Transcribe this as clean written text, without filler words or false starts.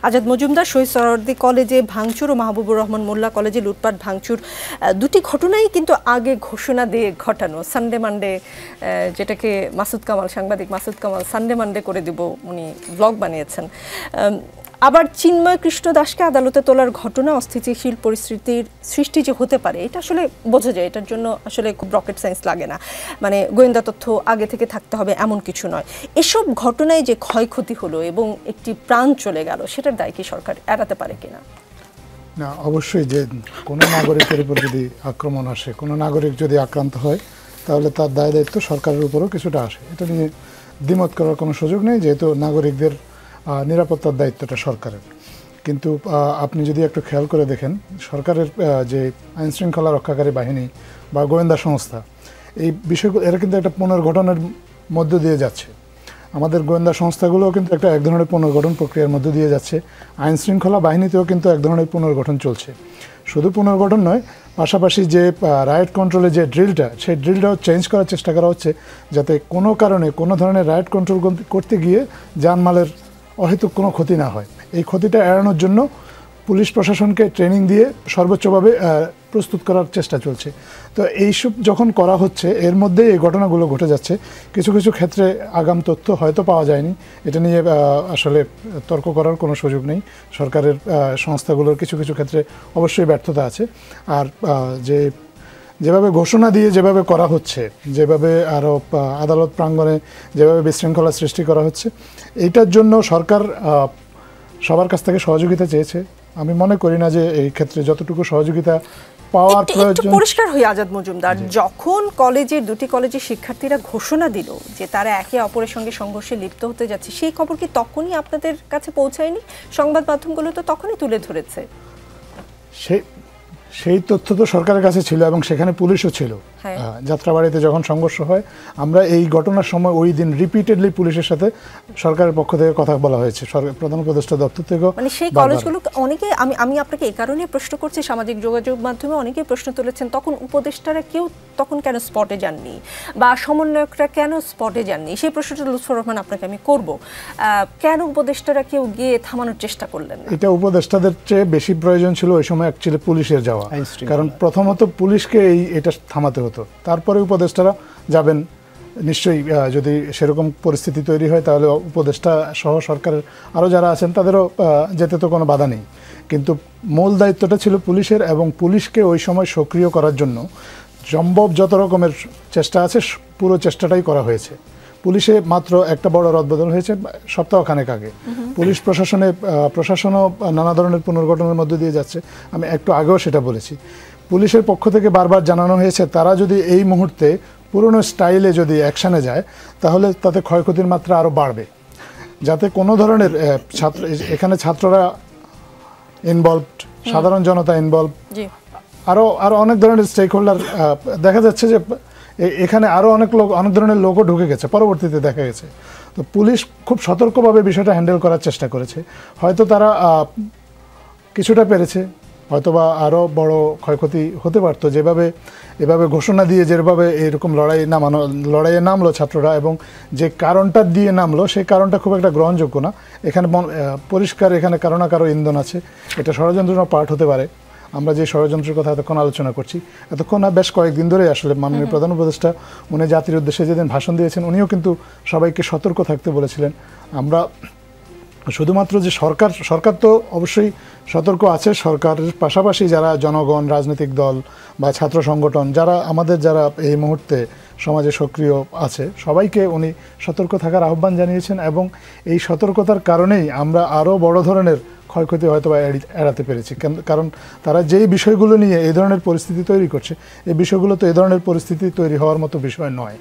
আজাদ মজুমদার, শহীদ সোহরাওয়ার্দী কলেজে ভাঙচুর ও মাহবুবুর রহমান মোল্লা কলেজে লুটপাট ভাঙচুর দুটি ঘটনাই কিন্তু আগে ঘোষণা দিয়ে ঘটানো। সানডে মানডে, যেটাকে মাসুদ কামাল, সাংবাদিক মাসুদ কামাল সানডে মানডে করে দিব উনি ব্লগ বানিয়েছেন। আবার চিন্ময় কৃষ্ণ দাসকে আদালতে তোলার ঘটনা অস্থিতিশীল পরিস্থিতির সৃষ্টি যে হতে পারে এটা আসলে বোঝা যায়। এটার জন্য আসলে খুব রকেট সায়েন্স লাগে না, মানে গোয়েন্দা তথ্য আগে থেকে থাকতে হবে এমন কিছু নয়। এসব ঘটনায় যে ক্ষয়ক্ষতি হলো এবং একটি প্রাণ চলে গেল, সেটার দায় কি সরকার এড়াতে পারে কিনা? না, অবশ্যই। যে কোনো নাগরিকের উপর যদি আক্রমণ আসে, কোনো নাগরিক যদি আক্রান্ত হয়, তাহলে তার দায় দায়িত্ব সরকারের উপরও কিছুটা আসে। এটা নিয়ে দ্বিমত করার কোনো সুযোগ নেই, যেহেতু নাগরিকদের নিরাপত্তার দায়িত্বটা সরকারের। কিন্তু আপনি যদি একটু খেয়াল করে দেখেন, সরকারের যে আইনশৃঙ্খলা রক্ষাকারী বাহিনী বা গোয়েন্দা সংস্থা, এই বিষয়গুলো এরা কিন্তু একটা পুনর্গঠনের মধ্য দিয়ে যাচ্ছে। আমাদের গোয়েন্দা সংস্থাগুলোও কিন্তু এক ধরনের পুনর্গঠন প্রক্রিয়ার মধ্য দিয়ে যাচ্ছে। আইনশৃঙ্খলা বাহিনীতেও কিন্তু এক ধরনের পুনর্গঠন চলছে। শুধু পুনর্গঠন নয়, পাশাপাশি যে রাইট কন্ট্রোলের যে ড্রিলটা, সেই ড্রিলটাও চেঞ্জ করার চেষ্টা করা হচ্ছে, যাতে কোনো কারণে কোনো ধরনের রাইট কন্ট্রোল করতে গিয়ে জানমালের অহেতুক কোনো ক্ষতি না হয়। এই ক্ষতিটা এড়ানোর জন্য পুলিশ প্রশাসনকে ট্রেনিং দিয়ে সর্বোচ্চভাবে প্রস্তুত করার চেষ্টা চলছে। তো এইসব যখন করা হচ্ছে, এর মধ্যে এই ঘটনাগুলো ঘটে যাচ্ছে। কিছু কিছু ক্ষেত্রে আগাম তথ্য হয়তো পাওয়া যায়নি, এটা নিয়ে আসলে তর্ক করার কোনো সুযোগ নেই। সরকারের সংস্থাগুলোর কিছু কিছু ক্ষেত্রে অবশ্যই ব্যর্থতা আছে। আর যেভাবে ঘোষণা দিয়ে যেভাবে করা হচ্ছে, যেভাবে আরও আদালত প্রাঙ্গণে যেভাবে বিশৃঙ্খলা সৃষ্টি করা হচ্ছে, এইটার জন্য সরকার সবার কাছ থেকে সহযোগিতা চেয়েছে। আমি মনে করি না যে এই ক্ষেত্রে যতটুকু সহযোগিতা পাওয়ার প্রয়োজন। পরিষ্কার হয়ে আজাদ মজুমদার, যখন দুটি কলেজের শিক্ষার্থীরা ঘোষণা দিল যে তারা একে অপরের সঙ্গে সংঘর্ষে লিপ্ত হতে যাচ্ছে, সেই খবর কি তখনই আপনাদের কাছে পৌঁছায়নি? সংবাদ মাধ্যমগুলো তো তখনই তুলে ধরেছে। সেই তথ্য তো সরকারের কাছে ছিল এবং সেখানে পুলিশও ছিল। যাত্রাবাড়িতে যখন সংঘর্ষ হয়, আমরা এই ঘটনার সময় ওই দিন রিপিটেডলি পুলিশের সাথে সরকারের পক্ষ থেকে কথা বলা হয়েছে, প্রধান উপদেষ্টা দপ্তর থেকে। মানে সেই কলেজগুলো অনেকে, আমি আপনাকে এই কারণে প্রশ্ন করছি, সামাজিক যোগাযোগ মাধ্যমে অনেকেই প্রশ্ন তুলেছেন, তখন উপদেষ্টারা কেউ তখন কেন স্পটে যাননি বা সমন্বয়করা কেন স্পটে যাননি? সেই প্রশ্নটা লুৎফর রহমান আপনাকে আমি করব। কেন উপদেষ্টারা কেউ গিয়ে থামানোর চেষ্টা করলেন? এটা উপদেষ্টাদের চেয়ে বেশি প্রয়োজন ছিল ওই সময় অ্যাকচুয়ালি পুলিশের যাওয়া, কারণ প্রথমত পুলিশকে এটা থামাতে হতো, তারপরে উপদেষ্টারা যাবেন। নিশ্চয়ই যদি সেরকম পরিস্থিতি তৈরি হয়, তাহলে উপদেষ্টা সহ সরকারের আরও যারা আছেন তাদেরও যেতে তো কোনো বাধা নেই। কিন্তু মূল দায়িত্বটা ছিল পুলিশের, এবং পুলিশকে ওই সময় সক্রিয় করার জন্য সম্ভব যত রকমের চেষ্টা আছে, পুরো চেষ্টাটাই করা হয়েছে। পুলিশে মাত্র একটা বড় রদবদল হয়েছে সপ্তাহখানেক আগে। পুলিশ প্রশাসনও নানা ধরনের পুনর্গঠনের মধ্যে দিয়ে যাচ্ছে। আমি একটু আগেও সেটা বলেছি। পুলিশের পক্ষ থেকে বারবার জানানো হয়েছে, তারা যদি এই মুহূর্তে পুরনো স্টাইলে যদি অ্যাকশানে যায়, তাহলে তাতে ক্ষয়ক্ষতির মাত্রা আরও বাড়বে। যাতে কোনো ধরনের এখানে ছাত্ররা ইনভলভড, সাধারণ জনতা ইনভলভ, আরও অনেক ধরনের স্টেক হোল্ডার, দেখা যাচ্ছে যে এখানে আরও অনেক ধরনের লোকও ঢুকে গেছে পরবর্তীতে দেখা গেছে। তো পুলিশ খুব সতর্কভাবে বিষয়টা হ্যান্ডেল করার চেষ্টা করেছে। হয়তো তারা কিছুটা পেরেছে, হয়তোবা আরও ক্ষয়ক্ষতি হতে পারতো। এভাবে ঘোষণা দিয়ে যেভাবে এরকম লড়াইয়ে নামলো ছাত্ররা, এবং যে কারণটা দিয়ে নামলো, সেই কারণটা খুব একটা গ্রহণযোগ্য না। এখানে পরিষ্কার এখানে কারো না কারো ইন্ধন আছে। এটা ষড়যন্ত্র পার্ট হতে পারে। আমরা যে ষড়যন্ত্রের কথা এতক্ষণ আলোচনা করছি, এতক্ষণ বেশ কয়েকদিন ধরেই আসলে মাননীয় প্রধান উপদেষ্টা উনি জাতির উদ্দেশ্যে যেদিন ভাষণ দিয়েছেন, উনিও কিন্তু সবাইকে সতর্ক থাকতে বলেছিলেন। আমরা শুধুমাত্র যে সরকার তো অবশ্যই সতর্ক আছে, সরকারের পাশাপাশি যারা জনগণ, রাজনৈতিক দল বা ছাত্র সংগঠন, যারা এই মুহূর্তে সমাজে সক্রিয় আছে, সবাইকে উনি সতর্ক থাকার আহ্বান জানিয়েছেন। এবং এই সতর্কতার কারণেই আমরা আরও বড় ধরনের ক্ষয়ক্ষতি হয়তো এড়াতে পেরেছি। কারণ তারা যেই বিষয়গুলো নিয়ে এই ধরনের পরিস্থিতি তৈরি করছে, এই বিষয়গুলো তো এই ধরনের পরিস্থিতি তৈরি হওয়ার মতো বিষয় নয়।